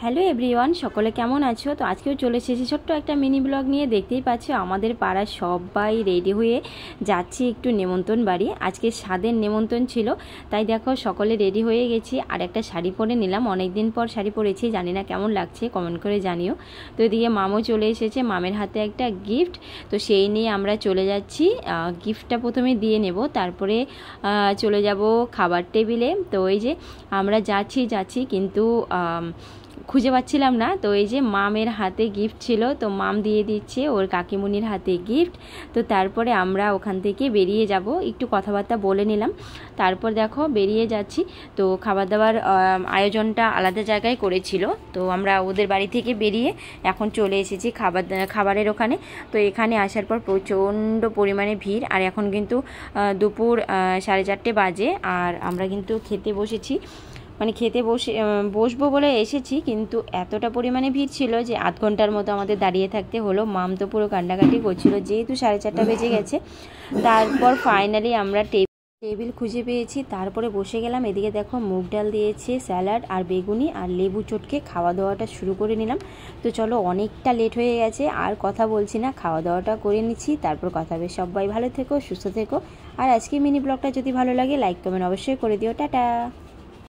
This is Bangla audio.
হ্যালো এভরিওয়ান, সকলে কেমন আছো? তো আজকেও চলে এসেছি ছোট্ট একটা মিনি ব্লগ নিয়ে। দেখতেই পাচ্ছ আমাদের পাড়ার সবাই রেডি হয়ে যাচ্ছি একটু নেমন্তন্ন বাড়ি। আজকে স্বাদের নেমন্তন্ন ছিল, তাই দেখো সকলে রেডি হয়ে গেছি। আর একটা শাড়ি পরে নিলাম, অনেক দিন পর শাড়ি পরেছি, জানি না কেমন লাগছে, কমেন্ট করে জানিও। তো এদিকে মামও চলে এসেছে, মামের হাতে একটা গিফট, তো সেই নিয়ে আমরা চলে যাচ্ছি। গিফটটা প্রথমে দিয়ে নেব, তারপরে চলে যাব খাবার টেবিলে। তো এই যে আমরা যাচ্ছি কিন্তু খুঁজে পাচ্ছিলাম না। তো এই যে মামের হাতে গিফট ছিল, তো মাম দিয়ে দিচ্ছে ওর কাকিমুনির হাতে গিফট। তো তারপরে আমরা ওখান থেকে বেরিয়ে যাব, একটু কথাবার্তা বলে নিলাম, তারপর দেখো বেরিয়ে যাচ্ছি। তো খাবার দাবার আয়োজনটা আলাদা জায়গায় করেছিল, তো আমরা ওদের বাড়ি থেকে বেরিয়ে এখন চলে এসেছি খাবারের ওখানে। তো এখানে আসার পর প্রচণ্ড পরিমাণে ভিড়, আর এখন কিন্তু দুপুর 4:30 বাজে, আর আমরা কিন্তু খেতে বসেছি, মানে খেতে বসবো বলে এসেছি, কিন্তু এতটা পরিমাণে ভিড় ছিল যে আধ ঘন্টার মতো আমাদের দাঁড়িয়ে থাকতে হলো। মাম তো পুরো কান্নাকাটি করছিল, যেহেতু 4:30 বেজে গেছে। তারপর ফাইনালি আমরা টেবিল খুঁজে পেয়েছি, তারপরে বসে গেলাম। এদিকে দেখো মুগ ডাল দিয়েছে, স্যালাড আর বেগুনি আর লেবু চটকে খাওয়া দাওয়াটা শুরু করে নিলাম। তো চলো, অনেকটা লেট হয়ে গেছে, আর কথা বলছি না, খাওয়া দাওয়াটা করে নিচ্ছি, তারপর কথা হবে। সবাই ভালো থেকো, সুস্থ থেকো। আর আজকে মিনি ব্লগটা যদি ভালো লাগে লাইক কমেন্ট অবশ্যই করে দিও। টাটা।